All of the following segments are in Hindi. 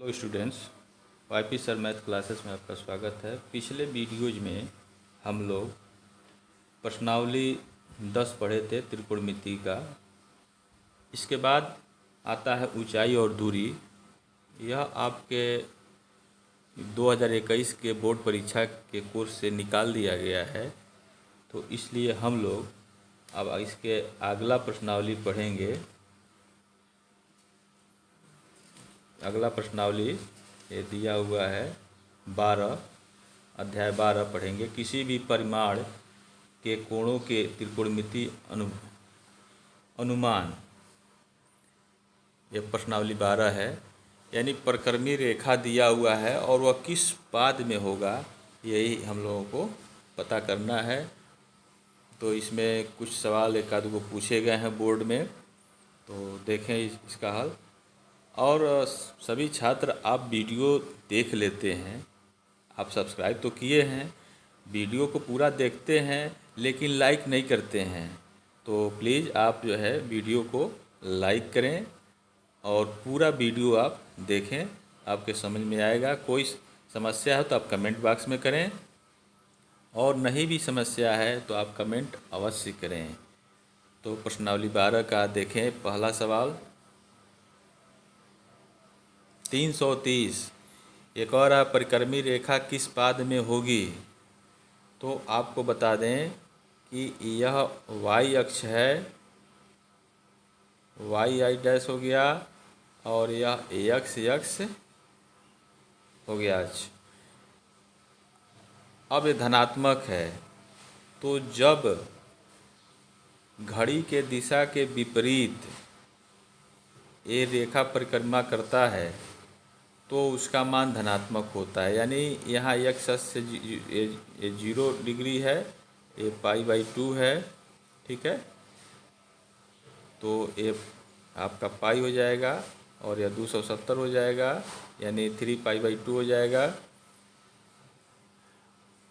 Hello students, YP sir math classes में आपका स्वागत है। पिछले वीडियोज में हम लोग प्रश्नावली 10 पढ़े थे त्रिकोणमिति का। इसके बाद आता है ऊंचाई और दूरी। यह आपके 2021 के बोर्ड परीक्षा के कोर्स से निकाल दिया गया है, तो इसलिए हम लोग अब इसके अगला प्रश्नावली पढ़ेंगे। अगला प्रश्नावली ये दिया हुआ है 12, अध्याय 12 पढ़ेंगे। किसी भी परिमाण के कोणों के त्रिकोणमिति अनुमान। ये प्रश्नावली 12 है, यानी परिक्रमी रेखा दिया हुआ है और वह किस पाद में होगा, यही हम लोगों को पता करना है। तो इसमें कुछ सवाल एक आध को पूछे गए हैं बोर्ड में, तो देखें इसका हल। और सभी छात्र आप वीडियो देख लेते हैं, आप सब्सक्राइब तो किए हैं, वीडियो को पूरा देखते हैं लेकिन लाइक नहीं करते हैं, तो प्लीज़ आप जो है वीडियो को लाइक करें और पूरा वीडियो आप देखें, आपके समझ में आएगा। कोई समस्या है तो आप कमेंट बॉक्स में करें, और नहीं भी समस्या है तो आप कमेंट अवश्य करें। तो प्रश्नावली 12 का देखें पहला सवाल। 330 एक और परिक्रमी रेखा किस पाद में होगी? तो आपको बता दें कि यह y अक्ष है, y डैश हो गया, और यह x अक्ष हो गया अक्ष। अब ये धनात्मक है, तो जब घड़ी के दिशा के विपरीत ये रेखा परिक्रमा करता है तो उसका मान धनात्मक होता है। यानी यहाँ x अक्ष से ये 0 डिग्री है, ये π/2 है, ठीक है। तो ये आपका पाई हो जाएगा और यह 270 हो जाएगा, यानी 3π/2 हो जाएगा।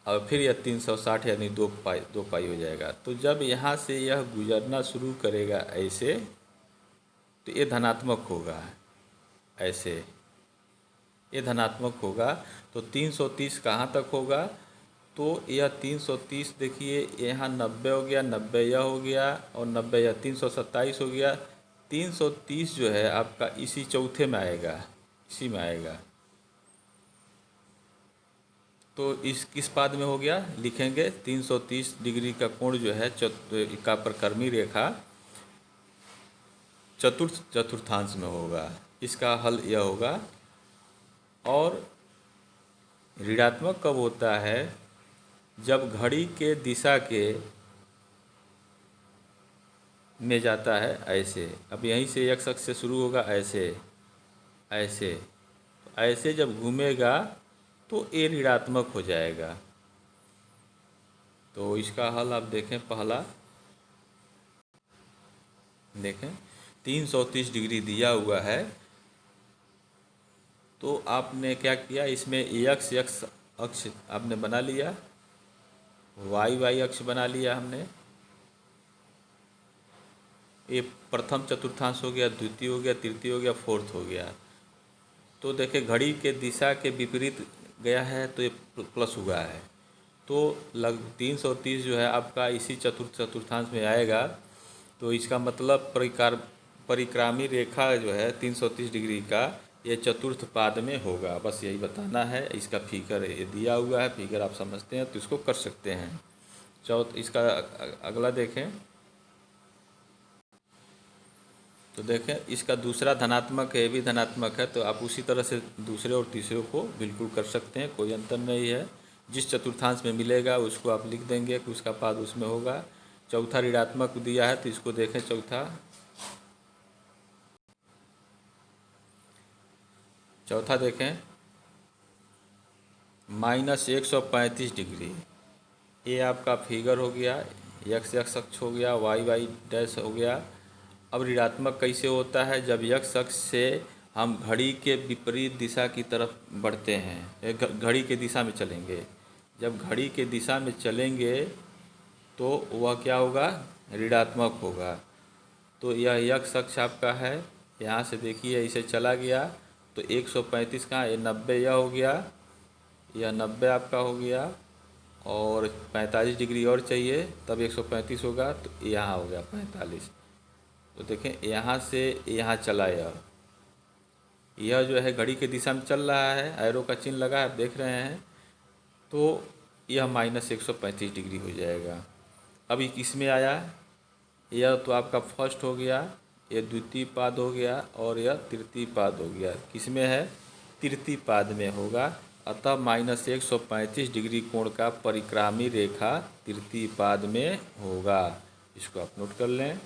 और फिर यह 360 यानी 2 पाई हो जाएगा। तो जब यहाँ से यह गुजरना शुरू करेगा ऐसे, तो ये धनात्मक होगा, ऐसे ये धनात्मक होगा। तो 330 कहाँ तक होगा? तो यह 330 देखिए, यहाँ 90 हो गया, 90 यह हो गया, और 90 यह 327 हो गया। 330 जो है आपका इसी चौथे में आएगा, इसी में आएगा। तो इस किस पाद में हो गया लिखेंगे? 330 डिग्री का कोण जो है का परिक्रमी रेखा चतुर्थांश में होगा। इसका हल यह होगा। और ऋणात्मक कब होता है? जब घड़ी के दिशा के में जाता है ऐसे। अब यहीं से x अक्ष से शुरू होगा, ऐसे ऐसे ऐसे जब घूमेगा तो ये ऋणात्मक हो जाएगा। तो इसका हल आप देखें, पहला देखें 330 डिग्री दिया हुआ है, तो आपने क्या किया, इसमें x अक्ष आपने बना लिया, y अक्ष बना लिया हमने। ये प्रथम चतुर्थांश हो गया, द्वितीय हो गया, तृतीय हो गया, फोर्थ हो गया। तो देखिए घड़ी के दिशा के विपरीत गया है तो ये प्लस हुआ है। तो 330 जो है आपका इसी चतुर्थांश में आएगा। तो इसका मतलब परिक्रामी रेखा जो है 330 डिग्री का, ये चतुर्थ पाद में होगा। बस यही बताना है। इसका फिगर ये दिया हुआ है, फिगर आप समझते हैं तो इसको कर सकते हैं। इसका अगला देखें, तो देखें इसका दूसरा धनात्मक है, ये भी धनात्मक है। तो आप उसी तरह से दूसरे और तीसरे को बिल्कुल कर सकते हैं, कोई अंतर नहीं है। जिस चतुर्थांश में मिलेगा उसको आप लिख देंगे कि उसका पाद उसमें होगा। चौथा ऋणात्मक दिया है, तो इसको देखें चौथा देखें -135 डिग्री। ये आपका फिगर हो गया, x अक्ष हो गया, y डैश हो गया। अब ऋणात्मक कैसे होता है? जब x अक्ष से हम घड़ी के विपरीत दिशा की तरफ बढ़ते हैं, घड़ी के दिशा में चलेंगे। जब घड़ी के दिशा में चलेंगे तो वह क्या होगा? ऋणात्मक होगा। तो यह x अक्ष आपका है, यहाँ से देखिए इसे चला गया तो 135 कहाँ, ये 90 यह हो गया, यह 90 आपका हो गया, और 45 डिग्री और चाहिए तब 135 होगा, तो यहाँ हो गया 45। तो देखें यहाँ से यहाँ चला, यह जो है घड़ी के दिशा में चल रहा है, एरो का चिन्ह लगा है, आप देख रहे हैं। तो यह -135 डिग्री हो जाएगा। अभी किस में आया, यह तो आपका फर्स्ट हो गया, यह द्वितीय पाद हो गया, और यह तृतीय पाद हो गया। किस में है, तृतीय पाद में होगा। अतः -135 डिग्री कोण का परिक्रामी रेखा तृतीय पाद में होगा। इसको आप नोट कर लें।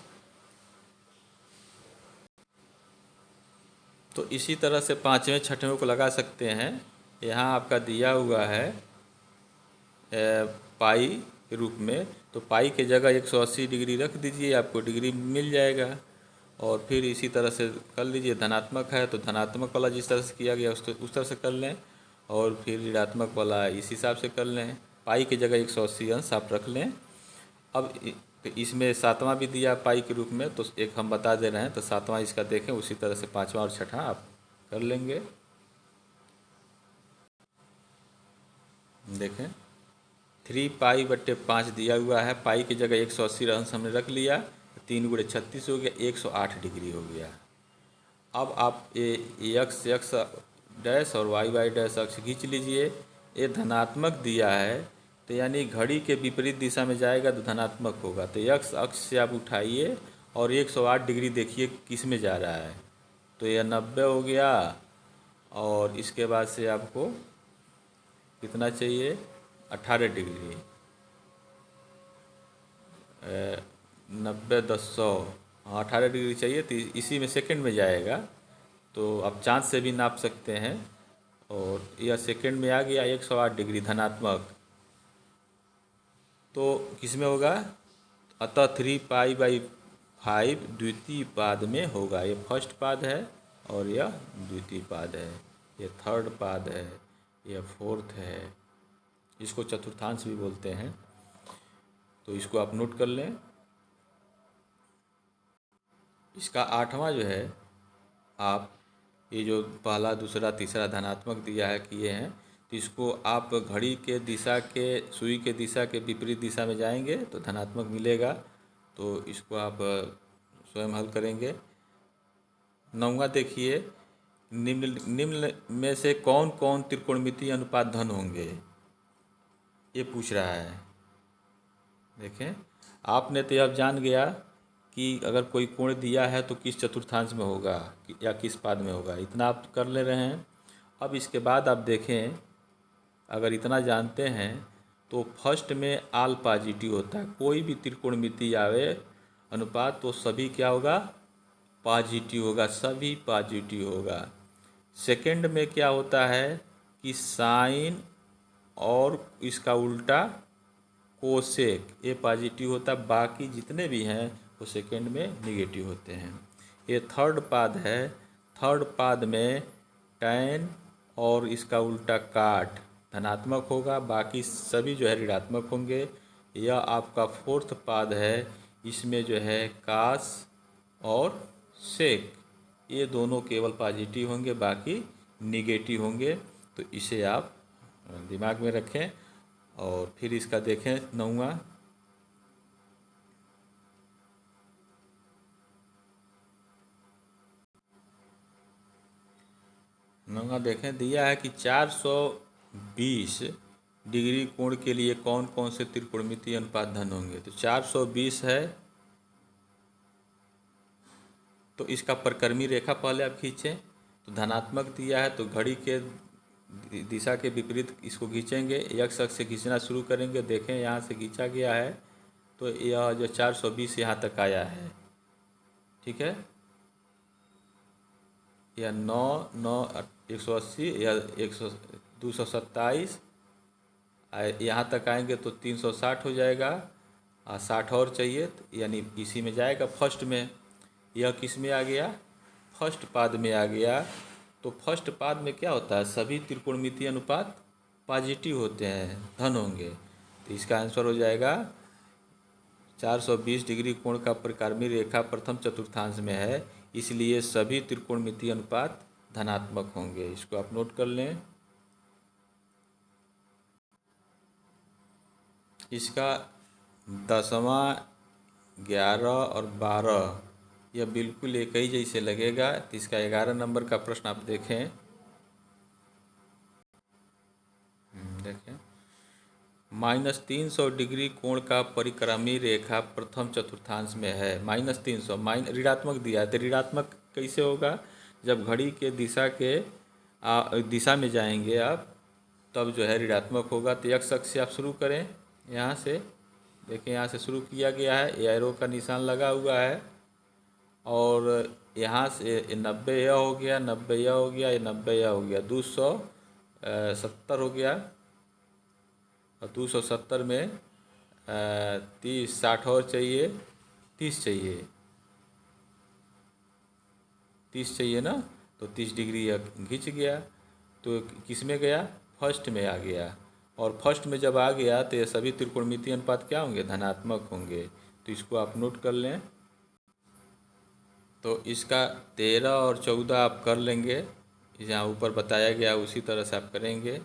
तो इसी तरह से पाँचवें छठवें को लगा सकते हैं। यहाँ आपका दिया हुआ है पाई के रूप में, तो पाई के जगह 180 डिग्री रख दीजिए, आपको डिग्री मिल जाएगा। और फिर इसी तरह से कर लीजिए, धनात्मक है तो धनात्मक वाला जिस तरह से किया गया उस तरह से कर लें, और फिर ऋणात्मक वाला इस हिसाब से कर लें। पाई की जगह 180 अंश आप रख लें। अब इसमें सातवां भी दिया पाई के रूप में, तो एक हम बता दे रहे हैं, तो सातवां इसका देखें, उसी तरह से पाँचवां और छठा आप कर लेंगे। देखें 3π/5 दिया हुआ है, पाई की जगह 180 अंश हमने रख लिया, 3 × 36 हो गया, 108 डिग्री हो गया। अब आप ये x डैश और y डैश अक्ष खींच लीजिए। ये धनात्मक दिया है, तो यानी घड़ी के विपरीत दिशा में जाएगा तो धनात्मक होगा। तो x अक्ष से आप उठाइए और 108 डिग्री देखिए किस में जा रहा है, तो यह 90 हो गया। और इसके बाद से आपको कितना चाहिए, 18 डिग्री, 90 10 100, 18 डिग्री चाहिए, तो इसी में सेकंड में जाएगा। तो आप चाँद से भी नाप सकते हैं, और यह सेकंड में आ गया 108 डिग्री धनात्मक। तो किस में होगा, अतः 3π/5 द्वितीय पाद में होगा। ये फर्स्ट पाद है और यह द्वितीय पाद है, यह थर्ड पाद है, यह फोर्थ है, इसको चतुर्थांश भी बोलते हैं। तो इसको आप नोट कर लें। इसका आठवां जो है, आप ये जो पहला दूसरा तीसरा धनात्मक दिया है किए हैं, तो इसको आप घड़ी के दिशा के, सुई के दिशा के विपरीत दिशा में जाएंगे तो धनात्मक मिलेगा। तो इसको आप स्वयं हल करेंगे। नौवां देखिए, निम्न में से कौन कौन त्रिकोणमितीय अनुपात धन होंगे, ये पूछ रहा है। देखें आपने तो अब जान गया कि अगर कोई कोण दिया है तो किस चतुर्थांश में होगा या किस पाद में होगा, इतना आप कर ले रहे हैं। अब इसके बाद आप देखें, अगर इतना जानते हैं तो फर्स्ट में आल पॉजिटिव होता है। कोई भी त्रिकोणमितीय आवे अनुपात तो सभी क्या होगा, पॉजिटिव होगा, सभी पॉजिटिव होगा। सेकंड में क्या होता है कि साइन और इसका उल्टा कोसेक, ये पॉजिटिव होता है, बाकी जितने भी हैं वो सेकंड में निगेटिव होते हैं। ये थर्ड पाद है, थर्ड पाद में टैन और इसका उल्टा काट धनात्मक होगा, बाकी सभी जो है ऋणात्मक होंगे। यह आपका फोर्थ पाद है, इसमें जो है कास और सेक, ये दोनों केवल पॉजिटिव होंगे, बाकी निगेटिव होंगे। तो इसे आप दिमाग में रखें। और फिर इसका देखें नौवां, देखें दिया है कि 420 डिग्री कोण के लिए कौन कौन से त्रिकोणमितीय अनुपात धन होंगे। तो 420 है, तो इसका परिक्रमी रेखा पहले आप खींचें। तो धनात्मक दिया है तो घड़ी के दिशा के विपरीत इसको खींचेंगे, x अक्ष से खींचना शुरू करेंगे। देखें यहाँ से खींचा गया है, तो यह जो 420 यहाँ तक आया है, ठीक है। यह 9 9 180, यह 227, यहाँ तक आएंगे तो 360 हो जाएगा, और 60 और चाहिए, यानी इसी में जाएगा फर्स्ट में। यह किस में आ गया, फर्स्ट पाद में आ गया। तो फर्स्ट पाद में क्या होता है, सभी त्रिकोणमितीय अनुपात पॉजिटिव होते हैं, धन होंगे। तो इसका आंसर हो जाएगा 420 डिग्री कोण का परिक्रमी रेखा प्रथम चतुर्थांश में है, इसलिए सभी त्रिकोणमितीय अनुपात धनात्मक होंगे। इसको आप नोट कर लें। इसका 10वां, 11 और 12 यह बिल्कुल एक ही जैसे लगेगा। तो इसका 11 नंबर का प्रश्न आप देखें। देखें, -300 डिग्री कोण का परिक्रमी रेखा प्रथम चतुर्थांश में है। -300 ऋणात्मक दिया है, तो ऋणात्मक कैसे होगा? जब घड़ी के दिशा में जाएंगे आप, तब जो है ऋणात्मक होगा। तो x अक्ष से आप शुरू करें, यहाँ से देखिए, यहाँ से शुरू किया गया है, एरो का निशान लगा हुआ है, और यहाँ से 90 यह हो गया, 90 यह हो गया, ये 90 यह हो गया, 270 हो गया। और 270 में 30, 60 और चाहिए, 30 चाहिए, 30 चाहिए ना। तो 30 डिग्री खींच गया, तो किस में गया? फर्स्ट में आ गया। और फर्स्ट में जब आ गया तो ये सभी त्रिकोणमितीय अनुपात क्या होंगे? धनात्मक होंगे। तो इसको आप नोट कर लें। तो इसका 13 और 14 आप कर लेंगे, जहाँ ऊपर बताया गया उसी तरह से आप करेंगे।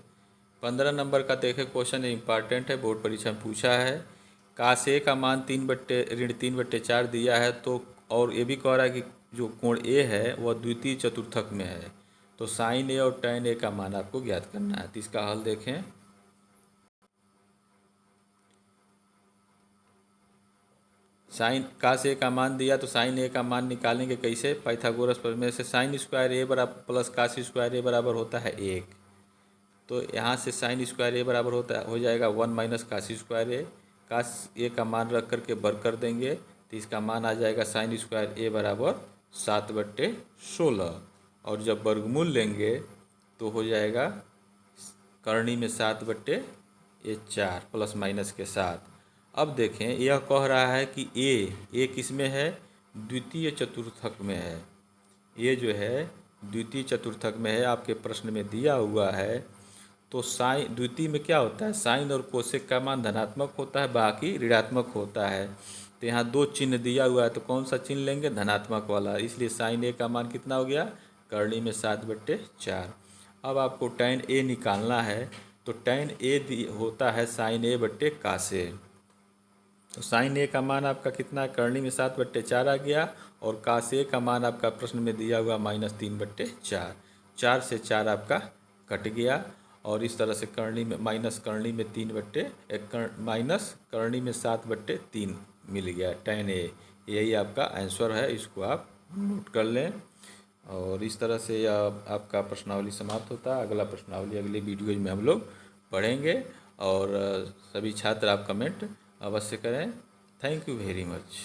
15 नंबर का देखें क्वेश्चन, इम्पॉर्टेंट है, बोर्ड परीक्षा में पूछा है। काश ए का मान 3/4 दिया है, तो और ये भी कह रहा है कि जो कोण ए है वह द्वितीय चतुर्थक में है, तो साइन ए और टैन ए का मान आपको ज्ञात करना है। तो इसका हल देखें। साइन काश ए का मान दिया, तो साइन ए का मान निकालेंगे कैसे? पाइथागोरस प्रमेय से साइन स्क्वायर ए बराबर प्लस काश स्क्वायर ए बराबर होता है 1। तो यहाँ से साइन स्क्वायर ए बराबर हो जाएगा 1 माइनस काश स्क्वायर ए। काश ए का मान रख करके वर्ग कर देंगे, तो इसका मान आ जाएगा साइन स्क्वायर ए बराबर 7/16। और जब वर्गमूल लेंगे तो हो जाएगा करनी में 7/4 प्लस माइनस के साथ। अब देखें, यह कह रहा है कि ए किस में है? द्वितीय चतुर्थक में है। ये जो है द्वितीय चतुर्थक में है, आपके प्रश्न में दिया हुआ है। तो साइन द्वितीय में क्या होता है? साइन और कोसेक का मान धनात्मक होता है, बाकी ऋणात्मक होता है। तो यहाँ 2 चिन्ह दिया हुआ है, तो कौन सा चिन्ह लेंगे? धनात्मक वाला। इसलिए साइन ए का मान कितना हो गया? करनी में 7/4। अब आपको टैन ए निकालना है, तो टैन ए होता है साइन ए बट्टे कासे। तो साइन ए का मान आपका कितना? करनी में 7/4 आ गया, और कासे का मान आपका प्रश्न में दिया हुआ -3/4। 4 से 4 आपका कट गया, और इस तरह से करनी में माइनस करनी में माइनस करनी में 7/3 मिल गया टैन ए। यही आपका आंसर है, इसको आप नोट कर लें। और इस तरह से आपका प्रश्नावली समाप्त होता है। अगला प्रश्नावली अगले वीडियोज में हम लोग पढ़ेंगे, और सभी छात्र आप कमेंट अवश्य करें। Thank you very much.